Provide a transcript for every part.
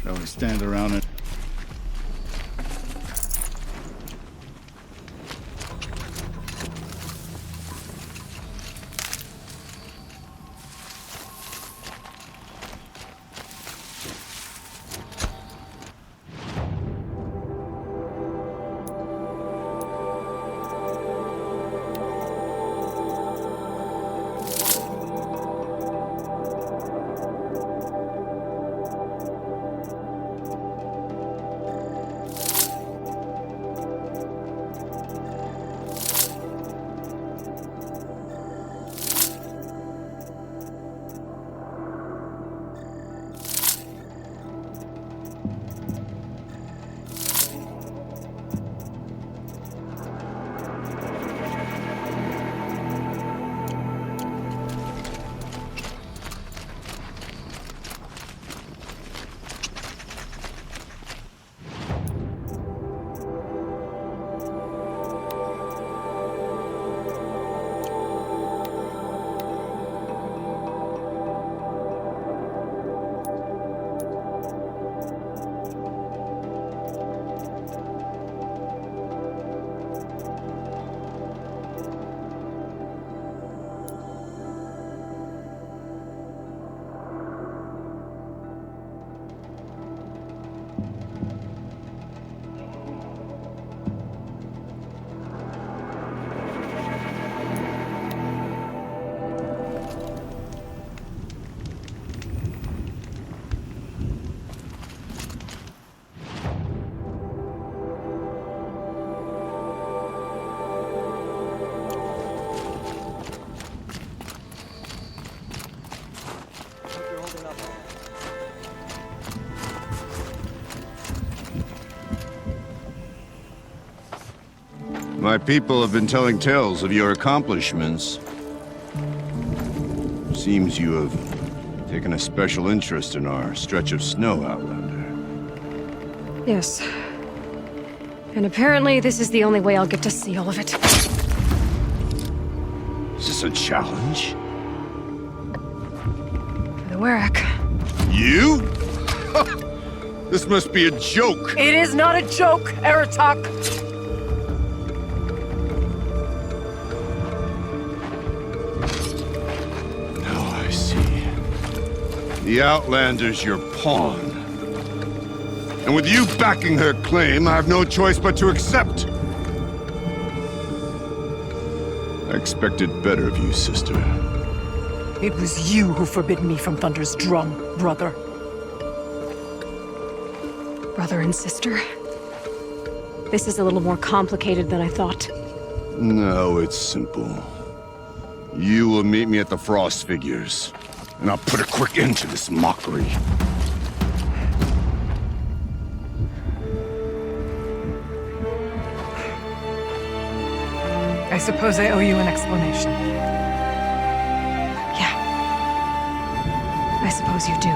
Shall we stand around and... My people have been telling tales of your accomplishments. Seems you have taken a special interest in our stretch of snow, Outlander. Yes. And apparently this is the only way I'll get to see all of it. Is this a challenge? For the Warwick. You? This must be a joke. It is not a joke, Aratak! The Outlander's your pawn. And with you backing her claim, I have no choice but to accept. I expected better of you, sister. It was you who forbid me from Thunder's drum, brother. Brother and sister? This is a little more complicated than I thought. No, it's simple. You will meet me at the Frost Figures. And I'll put a quick end to this mockery. I suppose I owe you an explanation. Yeah. I suppose you do.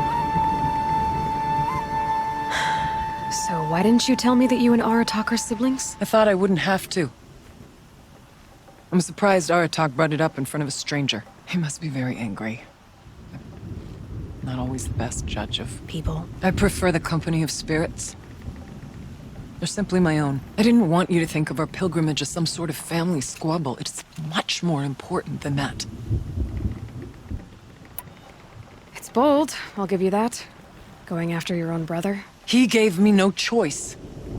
So why didn't you tell me that you and Aratak are siblings? I thought I wouldn't have to. I'm surprised Aratak brought it up in front of a stranger. He must be very angry. Not always the best judge of People. I prefer the company of spirits. They're simply my own. I didn't want you to think of our pilgrimage as some sort of family squabble. It's much more important than that. It's bold, I'll give you that. Going after your own brother. He gave me no choice.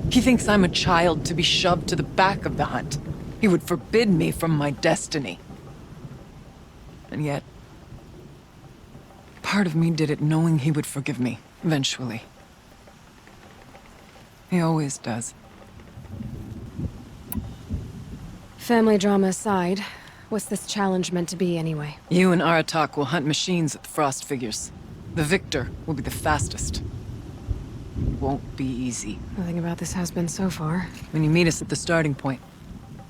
He thinks I'm a child to be shoved to the back of the hunt. He would forbid me from my destiny. And yet, part of me did it knowing he would forgive me, eventually. He always does. Family drama aside, what's this challenge meant to be anyway? You and Aratak will hunt machines at the Frost Figures. The victor will be the fastest. It won't be easy. Nothing about this has been so far. When you meet us at the starting point,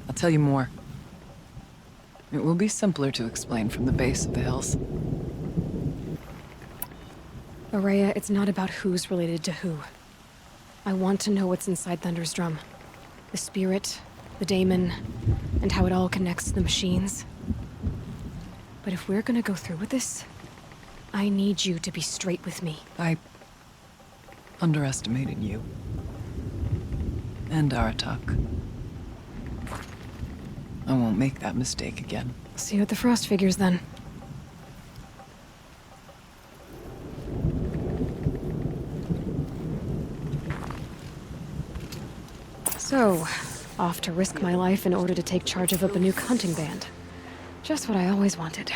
I'll tell you more. It will be simpler to explain from the base of the hills. Araya, it's not about who's related to who. I want to know what's inside Thunder's drum. The spirit, the daemon, and how it all connects to the machines. But if we're gonna go through with this, I need you to be straight with me. I underestimating you. And Aratak. I won't make that mistake again. See you at the Frost figures then. So, off to risk my life in order to take charge of a Banuk hunting band. Just what I always wanted.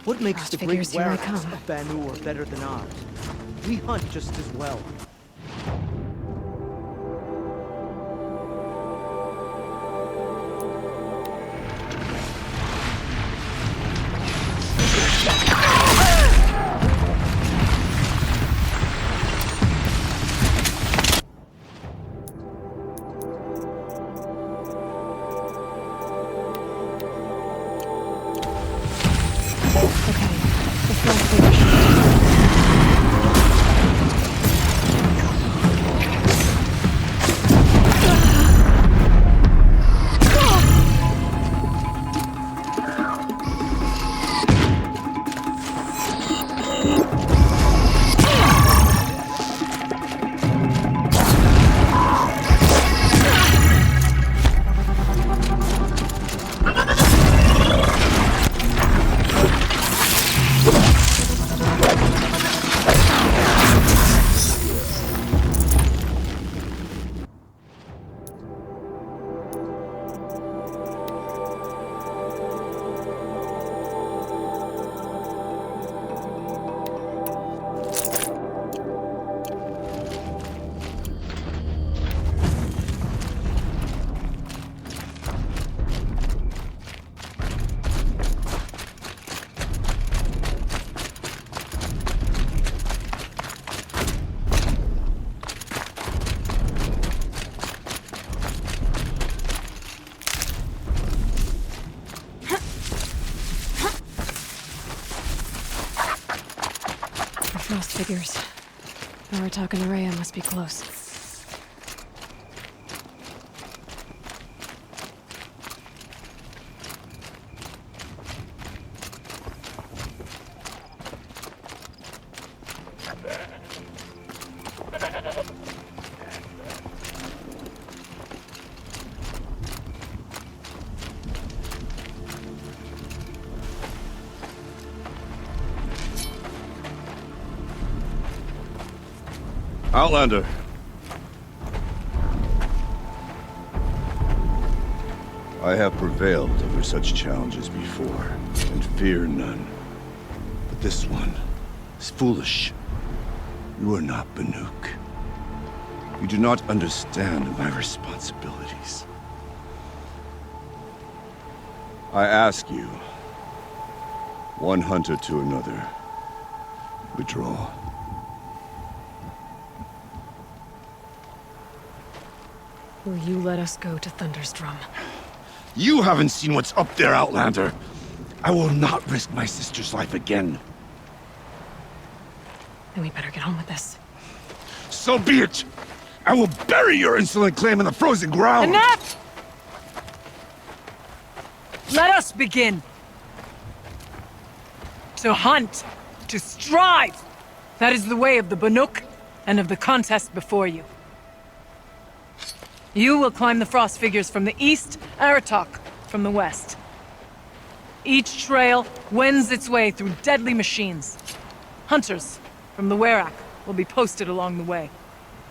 What makes Frost the figures, great here I warehouse come. of Banur better than ours? We hunt just as well. Frost figures. Aratak and Araya must be close. Outlander. I have prevailed over such challenges before, and fear none. But this one is foolish. You are not Banuk. You do not understand my responsibilities. I ask you, one hunter to another, withdraw. Will you let us go to Thunderstrom? You haven't seen what's up there, Outlander. I will not risk my sister's life again. Then we better get on with this. So be it! I will bury your insolent claim in the frozen ground! Enough! Let us begin! To hunt, to strive! That is the way of the Banuk and of the contest before you. You will climb the frost figures from the east, Aratak from the west. Each trail wends its way through deadly machines. Hunters from the Werak will be posted along the way.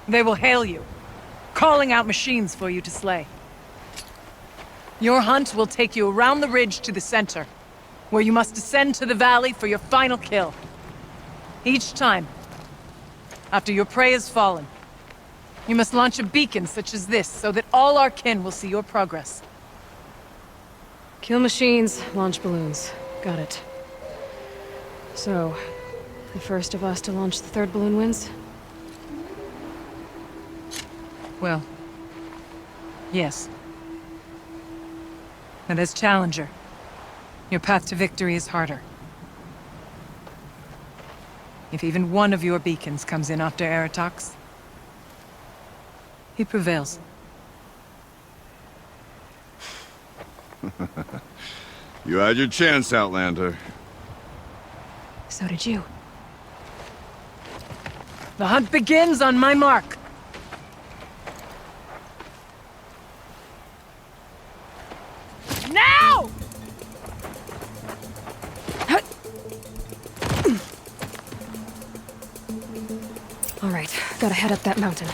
They will hail you, calling out machines for you to slay. Your hunt will take you around the ridge to the center, where you must descend to the valley for your final kill. Each time, after your prey has fallen, you must launch a beacon such as this, so that all our kin will see your progress. Kill machines, launch balloons. Got it. So, the first of us to launch the third balloon wins? Well, yes. And as challenger, your path to victory is harder. If even one of your beacons comes in after Aratak's, he prevails. You had your chance, Outlander. So did you. The hunt begins on my mark. Now! All right, gotta head up that mountain.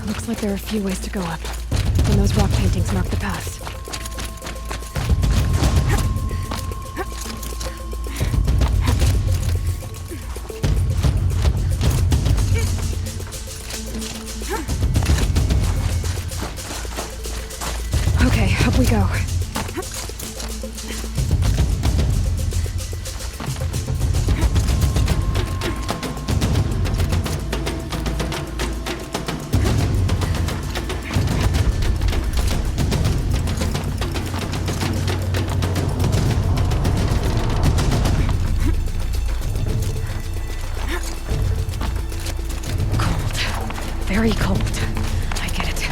Looks like there are a few ways to go up, and those rock paintings mark the paths. Okay, up we go. Very cold. I get it.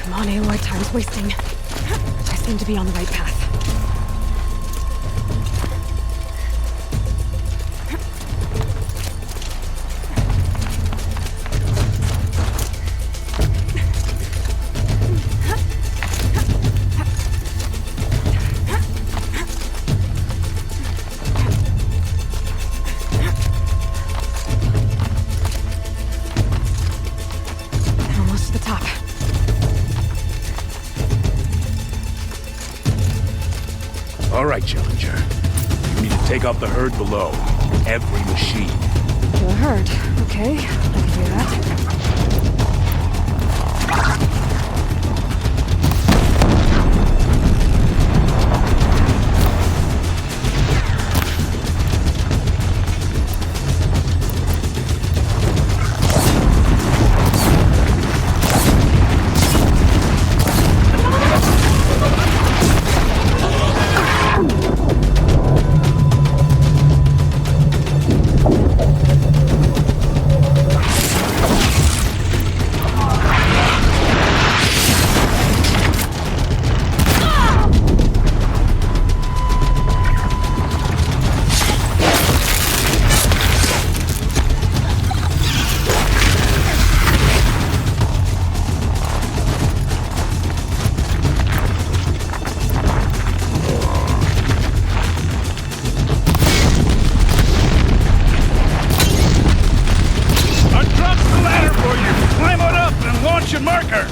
Come on, Aloy, time's wasting. I seem to be on the right path. Almost to the top. All right, Challenger. You need to take out the herd below. Every machine. The herd. Okay, I can do that. I dropped the ladder for you. Climb on up and launch your marker.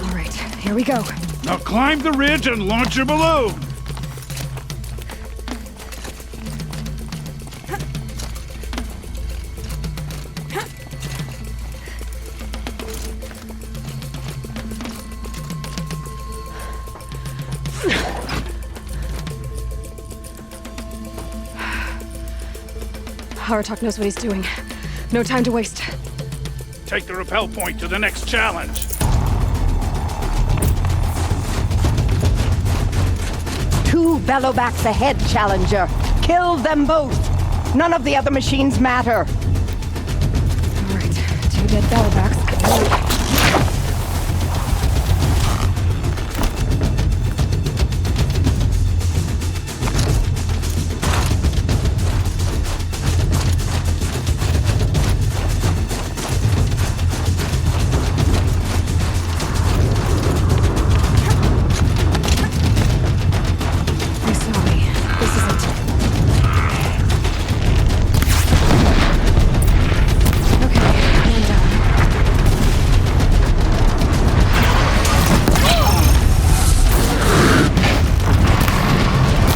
All right, here we go. Now climb the ridge and launch your balloon. Aratok knows what he's doing. No time to waste. Take the rappel point to the next challenge. 2 bellowbacks ahead, Challenger. Kill them both. None of the other machines matter. All right, 2 dead bellowbacks. They saw me. This is it. Okay, man down.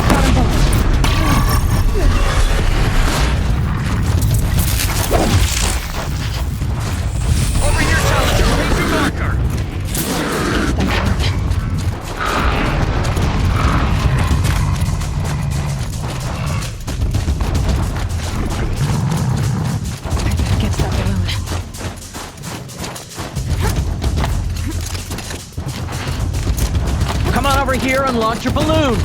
Got 'em both. Over here, Challenger. Raise your marker. Get that hurt. Get to that balloon. Come on over here and launch your balloon.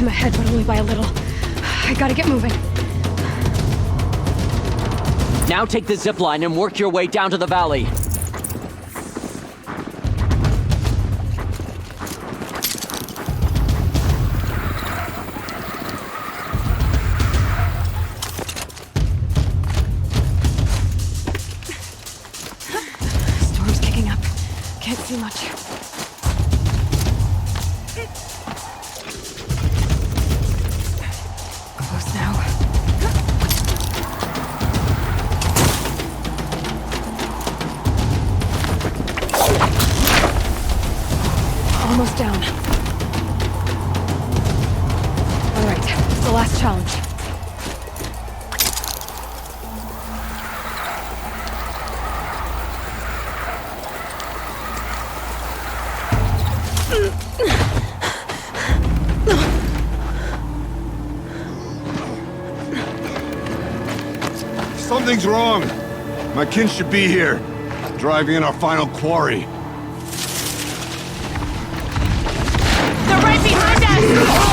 I'm ahead, but only by a little. I gotta get moving. Now take the zip line and work your way down to the valley. Storm's kicking up. Can't see much. Close now. Almost down. All right, it's the last challenge. Something's wrong. My kin should be here, driving in our final quarry. They're right behind us!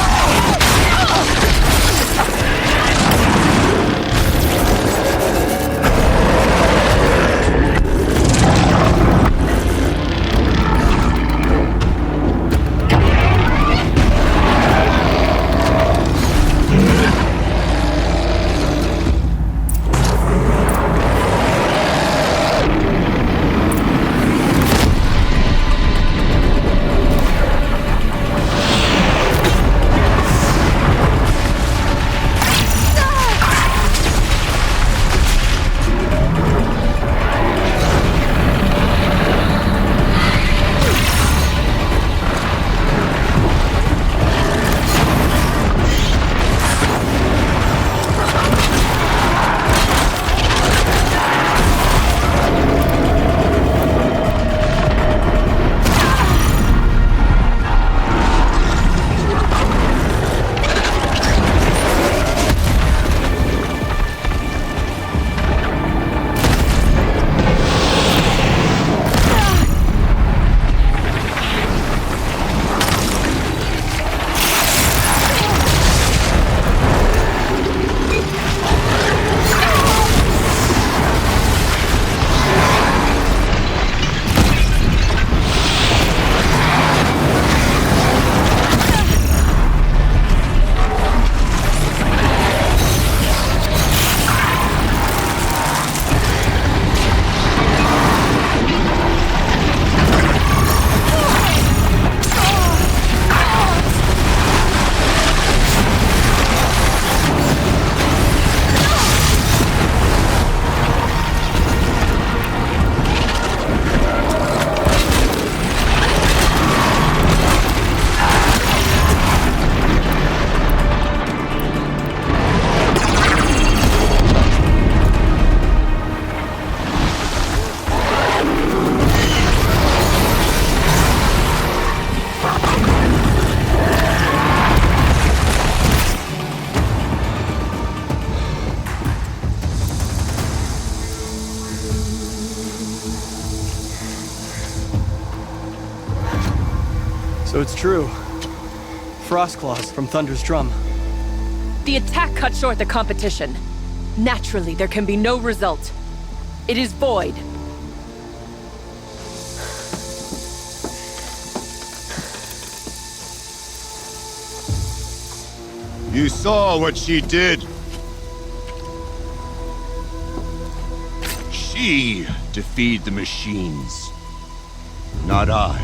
So it's true. Frostclaws from Thunder's drum. The attack cut short the competition. Naturally, there can be no result. It is void. You saw what she did. She defeated the machines, not I.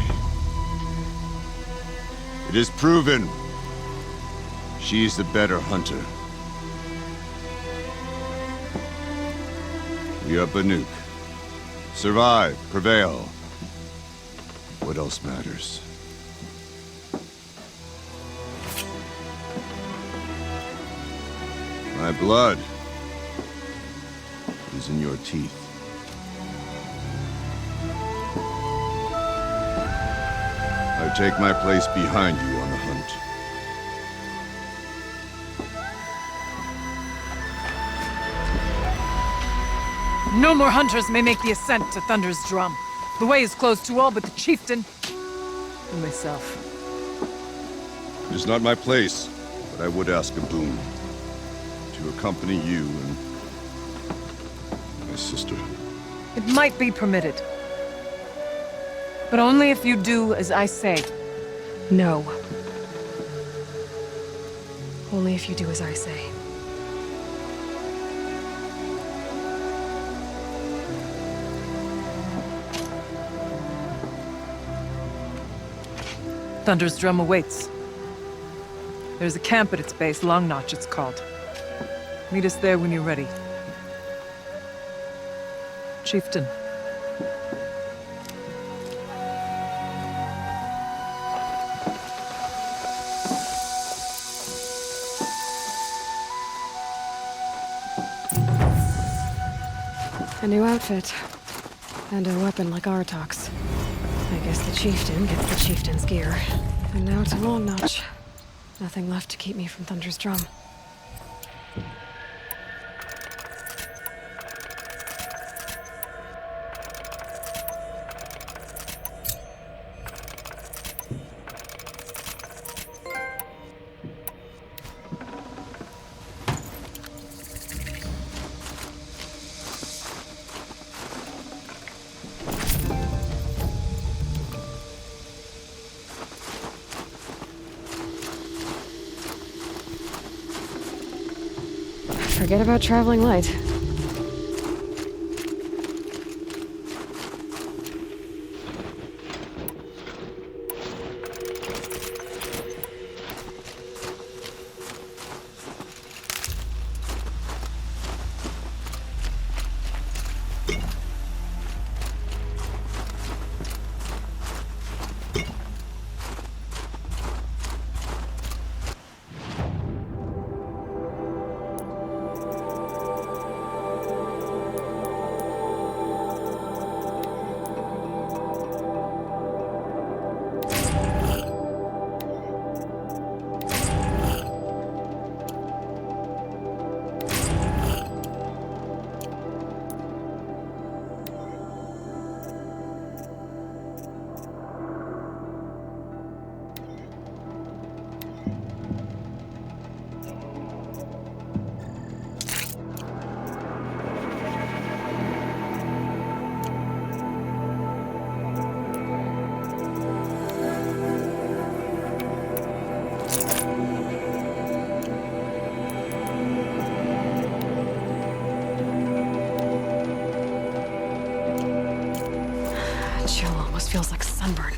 It is proven. She is the better hunter. We are Banuk. Survive, prevail. What else matters? My blood is in your teeth. I take my place behind you on the hunt. No more hunters may make the ascent to Thunder's drum. The way is closed to all but the chieftain and myself. It is not my place. But I would ask a boon. To accompany you and my sister. It might be permitted. But only if you do as I say. No. Only if you do as I say. Thunder's Drum awaits. There's a camp at its base, Long Notch it's called. Meet us there when you're ready. Chieftain. A new outfit. And a weapon like Artok's. I guess the chieftain gets the chieftain's gear. And now to Long Notch. Nothing left to keep me from Thunder's Drum. Forget about traveling light. Chill almost feels like sunburn.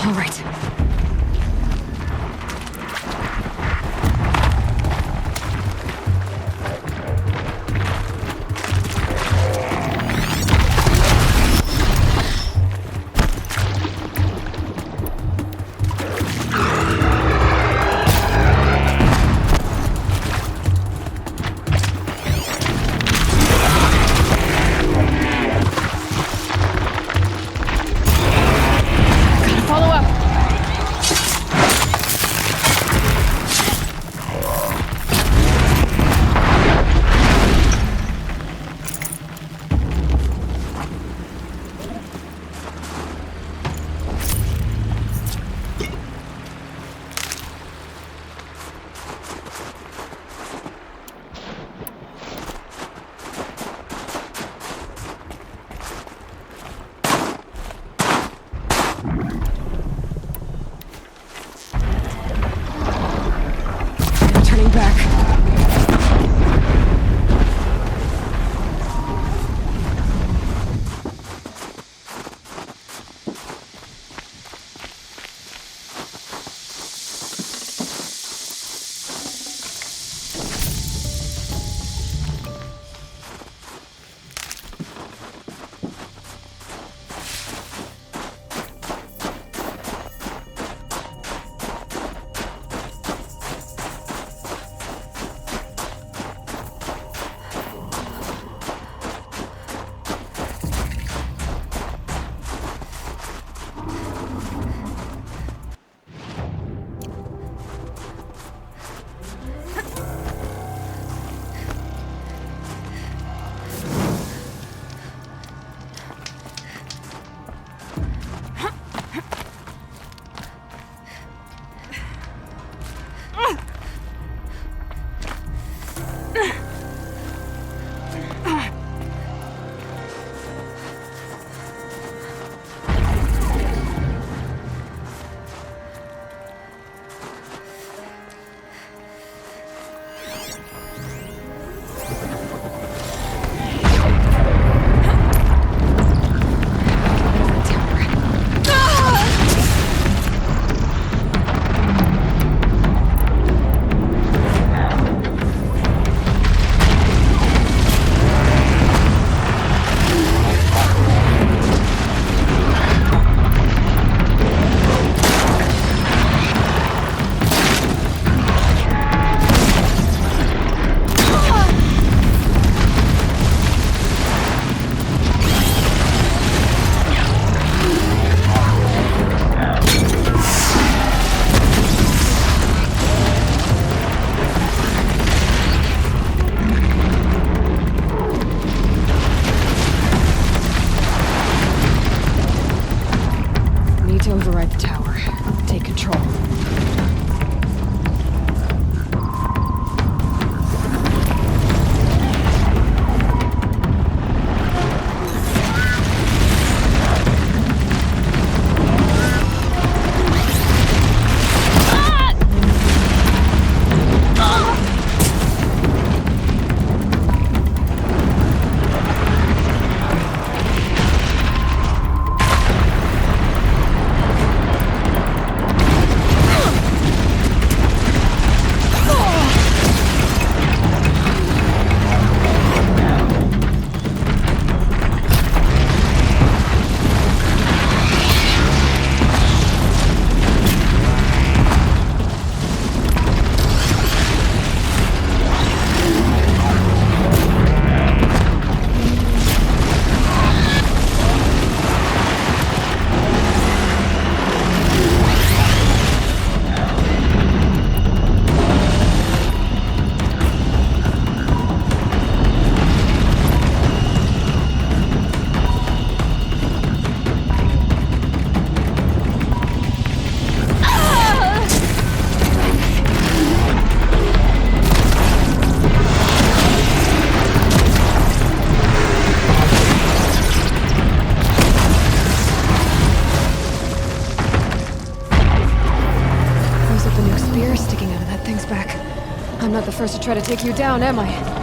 All right. I'm not the first to try to take you down, am I?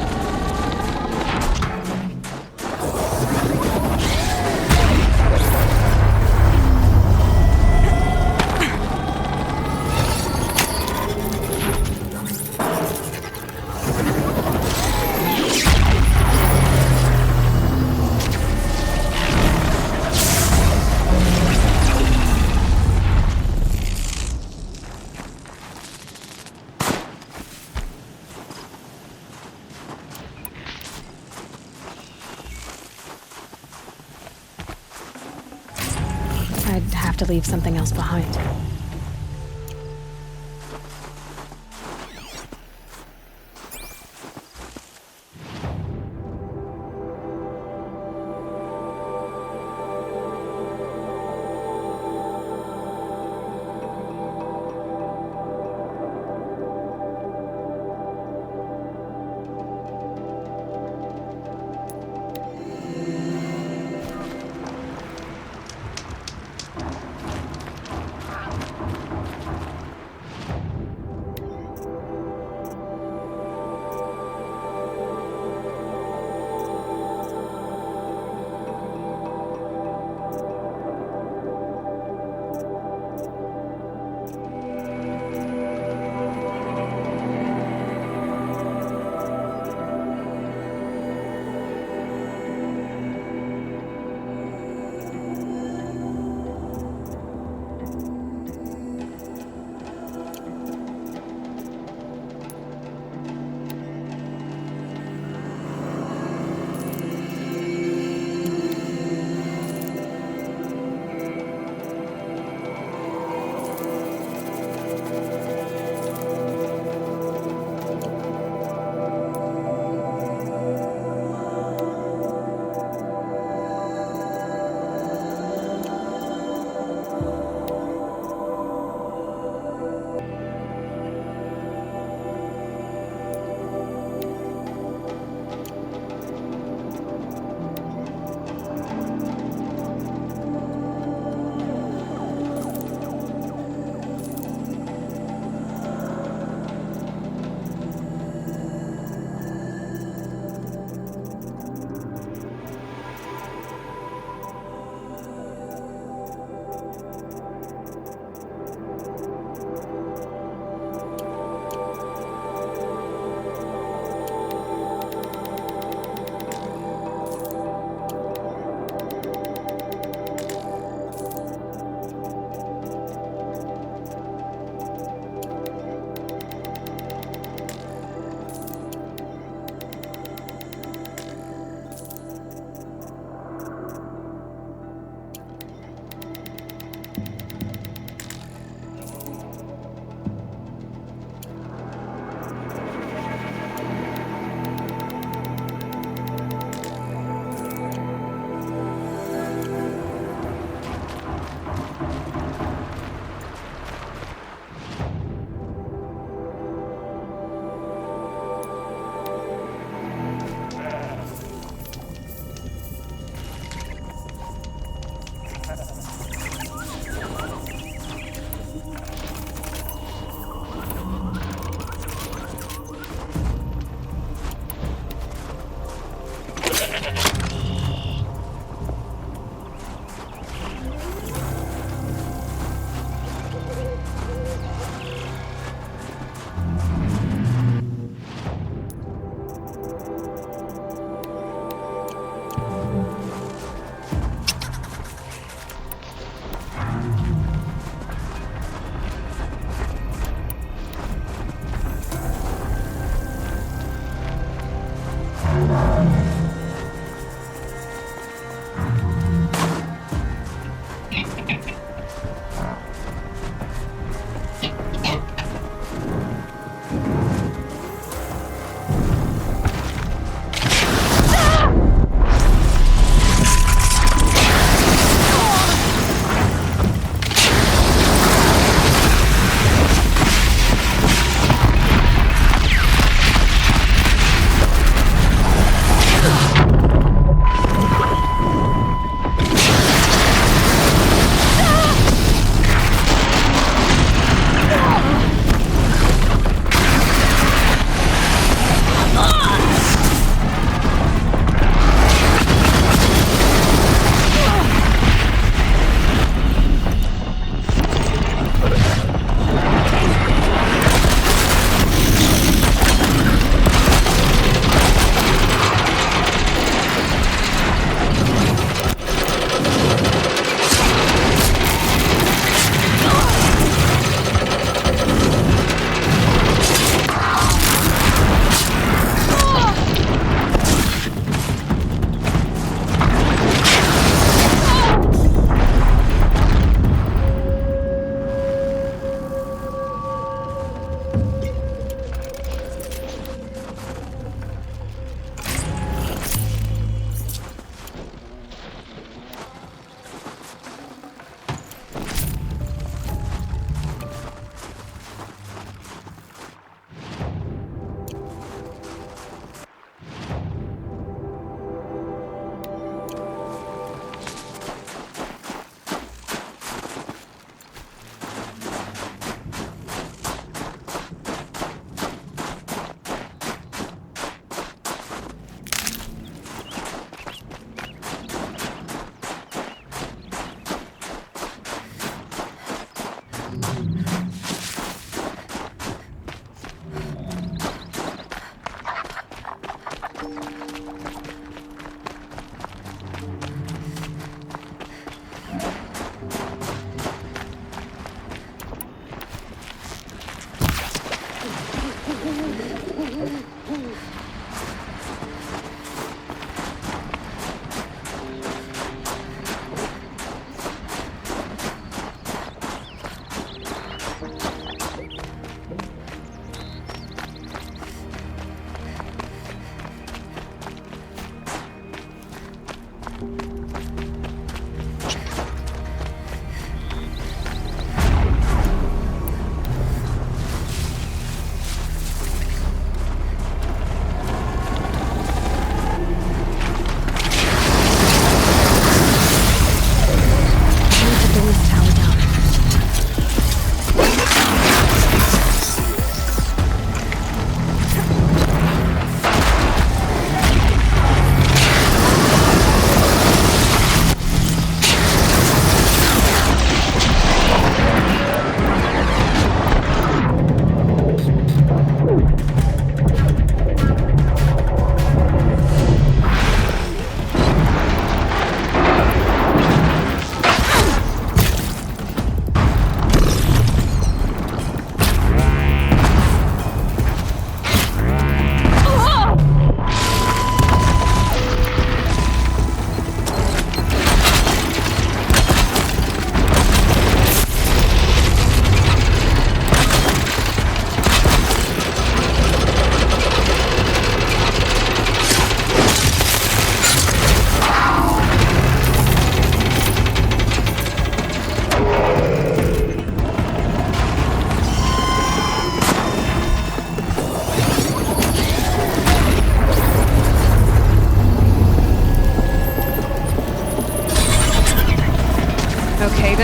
I'd have to leave something else behind.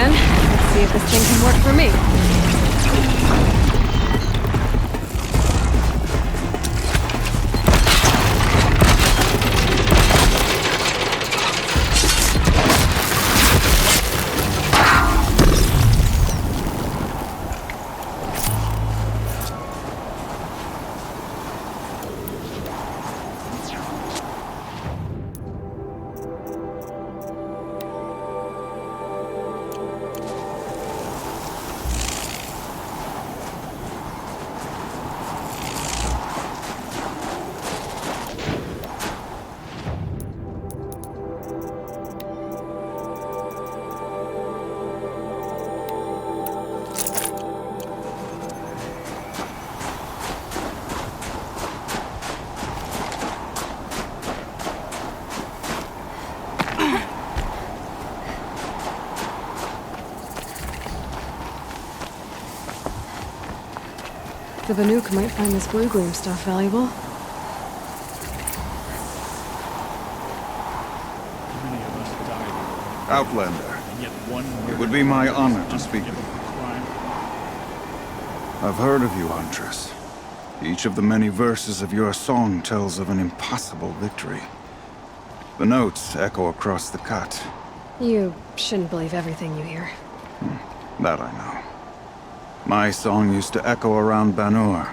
then. Let's see if this thing can work for me. The Banuk might find this blue gleam stuff valuable. Outlander, it would be my honor to speak with you. I've heard of you, Huntress. Each of the many verses of your song tells of an impossible victory. The notes echo across the cut. You shouldn't believe everything you hear. That I know. My song used to echo around Banur.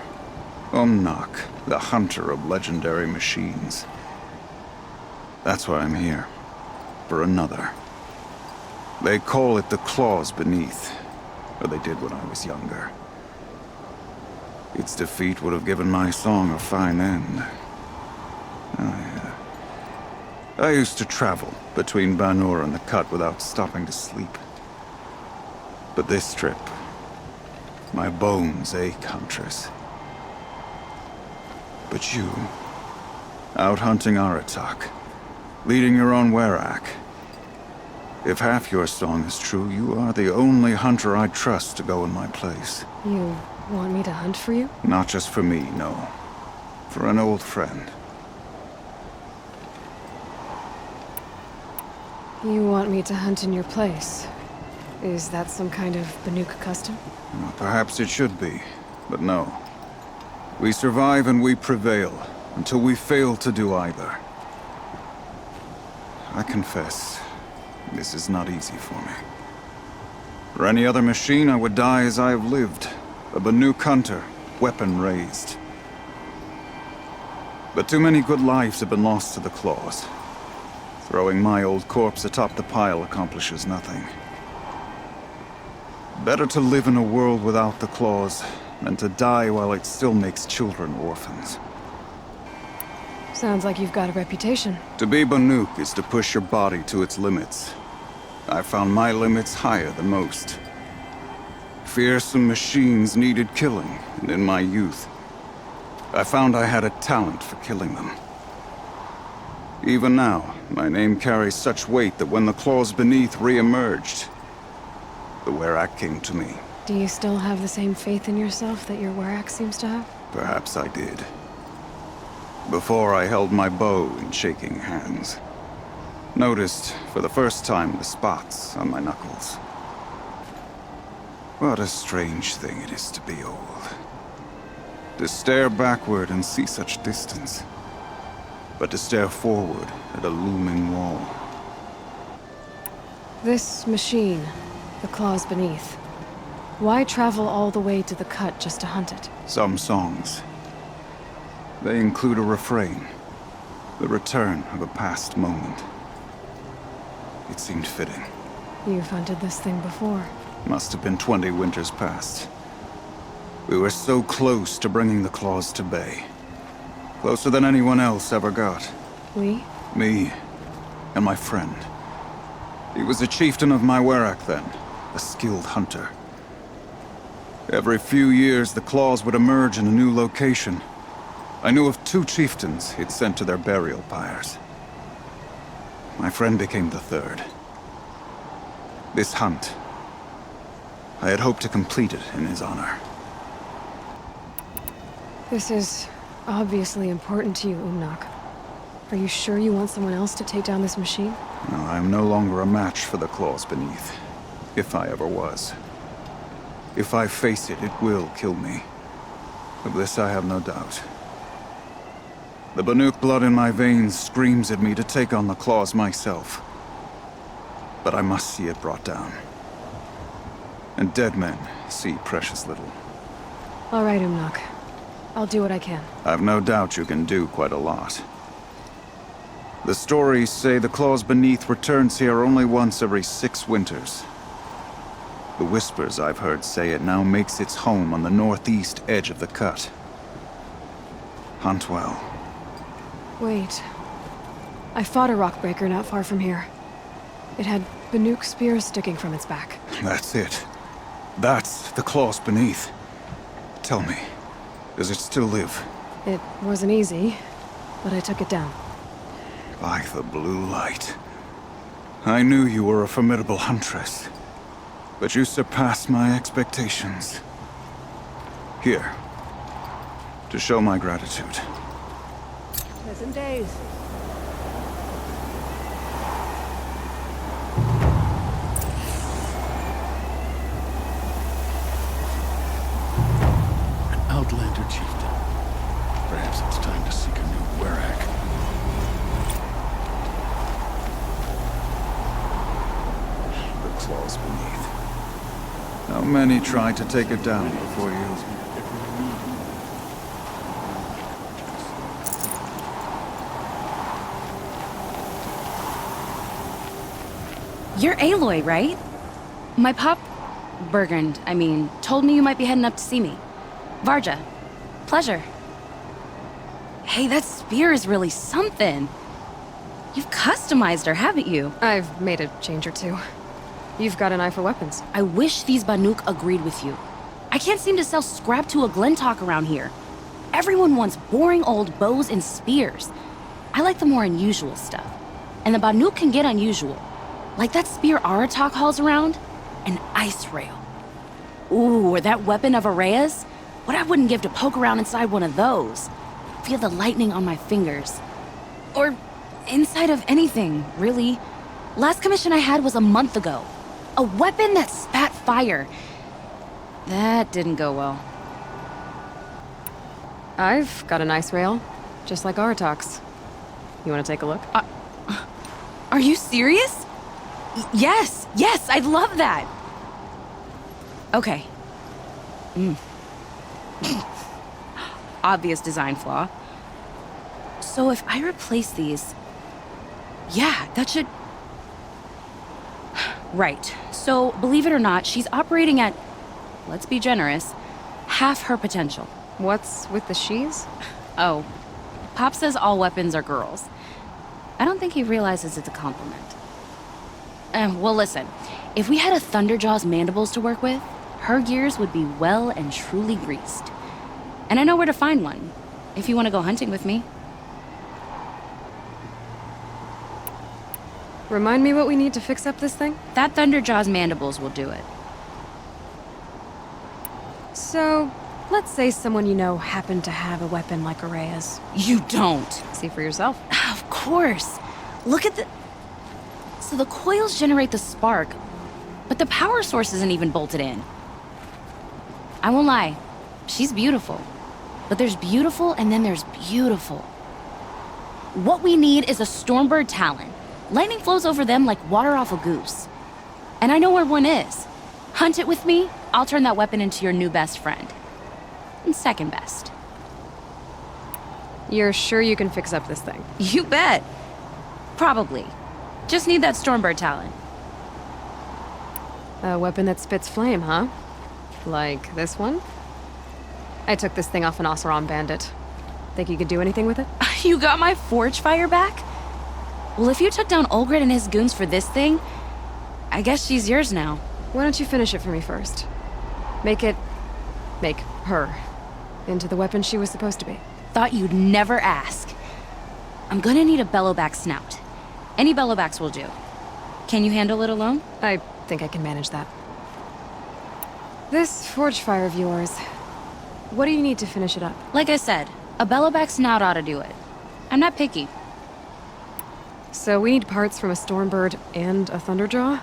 Umnak, the hunter of legendary machines. That's why I'm here. For another. They call it the claws beneath. Or they did when I was younger. Its defeat would have given my song a fine end. I used to travel between Banur and the Cut without stopping to sleep. But this trip, my bones ache, Huntress. But you, out hunting Aratak, leading your own Werak. If half your song is true, you are the only hunter I trust to go in my place. You want me to hunt for you? Not just for me, no. For an old friend. You want me to hunt in your place? Is that some kind of Banuk custom? Well, perhaps it should be, but no. We survive and we prevail, until we fail to do either. I confess, this is not easy for me. For any other machine, I would die as I have lived. A Banuk hunter, weapon raised. But too many good lives have been lost to the claws. Throwing my old corpse atop the pile accomplishes nothing. Better to live in a world without the claws than to die while it still makes children orphans. Sounds like you've got a reputation. To be Banuk is to push your body to its limits. I found my limits higher than most. Fearsome machines needed killing, and in my youth, I found I had a talent for killing them. Even now, my name carries such weight that when the claws beneath re-emerged, the Werak came to me. Do you still have the same faith in yourself that your Werak seems to have? Perhaps I did. Before I held my bow in shaking hands. Noticed, for the first time, the spots on my knuckles. What a strange thing it is to be old. To stare backward and see such distance. But to stare forward at a looming wall. This machine, the claws beneath. Why travel all the way to the Cut just to hunt it? Some songs. They include a refrain. The return of a past moment. It seemed fitting. You've hunted this thing before. Must have been 20 winters past. We were so close to bringing the claws to bay. Closer than anyone else ever got. We? Me, and my friend. He was a chieftain of my Werak then, a skilled hunter. Every few years, the claws would emerge in a new location. I knew of 2 chieftains he'd sent to their burial pyres. My friend became the third. This hunt, I had hoped to complete it in his honor. This is obviously important to you, Umnak. Are you sure you want someone else to take down this machine? No, I'm no longer a match for the claws beneath. If I ever was. If I face it, it will kill me. Of this I have no doubt. The Banuk blood in my veins screams at me to take on the claws myself. But I must see it brought down. And dead men see precious little. All right, Umnak. I'll do what I can. I've no doubt you can do quite a lot. The stories say the claws beneath returns here only once every 6 winters. The whispers I've heard say it now makes its home on the northeast edge of the cut. Hunt well. Wait. I fought a rockbreaker not far from here. It had Banuk spears sticking from its back. That's it. That's the claws beneath. Tell me, does it still live? It wasn't easy, but I took it down. Like the blue light. I knew you were a formidable huntress, but you surpassed my expectations. Here, to show my gratitude. Pleasant days. An Outlander chieftain. Perhaps it's time to seek a new Werak. The claws beneath. How many tried to take it down before you? You're Aloy, right? My pup, Bergund, told me you might be heading up to see me. Varja. Pleasure. Hey, that spear is really something. You've customized her, haven't you? I've made a change or two. You've got an eye for weapons. I wish these Banuk agreed with you. I can't seem to sell scrap to a Glentalk around here. Everyone wants boring old bows and spears. I like the more unusual stuff. And the Banuk can get unusual. Like that spear Aratak hauls around? An ice rail. Ooh, or that weapon of Araya's? What I wouldn't give to poke around inside one of those. Feel the lightning on my fingers. Or inside of anything, really. Last commission I had was a month ago. A weapon that spat fire. That didn't go well. I've got an ice rail, just like Aratak's. You want to take a look? Are you serious? Yes, I'd love that. Okay. Obvious design flaw. So if I replace these... Yeah, that should... Right. So, believe it or not, she's operating at, let's be generous, half her potential. What's with the she's? Oh, Pop says all weapons are girls. I don't think he realizes it's a compliment. Well, listen. If we had a Thunderjaw's mandibles to work with, her gears would be well and truly greased. And I know where to find one, if you want to go hunting with me. Remind me what we need to fix up this thing? That Thunderjaw's mandibles will do it. So, let's say someone you know happened to have a weapon like Araya's. You don't. See for yourself. Of course. Look at the... So the coils generate the spark, but the power source isn't even bolted in. I won't lie. She's beautiful. But there's beautiful and then there's beautiful. What we need is a Stormbird Talon. Lightning flows over them like water off a goose. And I know where one is. Hunt it with me, I'll turn that weapon into your new best friend. And second best. You're sure you can fix up this thing? You bet. Probably. Just need that Stormbird Talon. A weapon that spits flame, huh? Like this one? I took this thing off an Oseram bandit. Think you could do anything with it? You got my forge fire back? Well, if you took down Olgrid and his goons for this thing, I guess she's yours now. Why don't you finish it for me first? Make her into the weapon she was supposed to be. Thought you'd never ask. I'm gonna need a bellowback snout. Any bellowbacks will do. Can you handle it alone? I think I can manage that. This forge fire of yours, what do you need to finish it up? Like I said, a bellowback snout ought to do it. I'm not picky. So we need parts from a Stormbird and a Thunderjaw?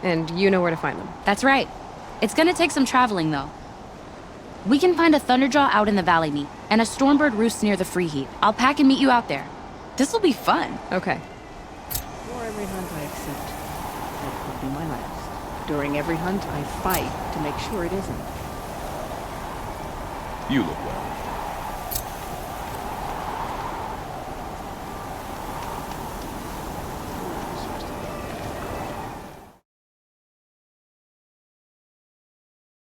And you know where to find them. That's right. It's gonna take some traveling, though. We can find a Thunderjaw out in the valley meet, and a Stormbird roost near the free heat. I'll pack and meet you out there. This'll be fun. Okay. For every hunt I accept, that could be my last. During every hunt, I fight to make sure it isn't. You look well.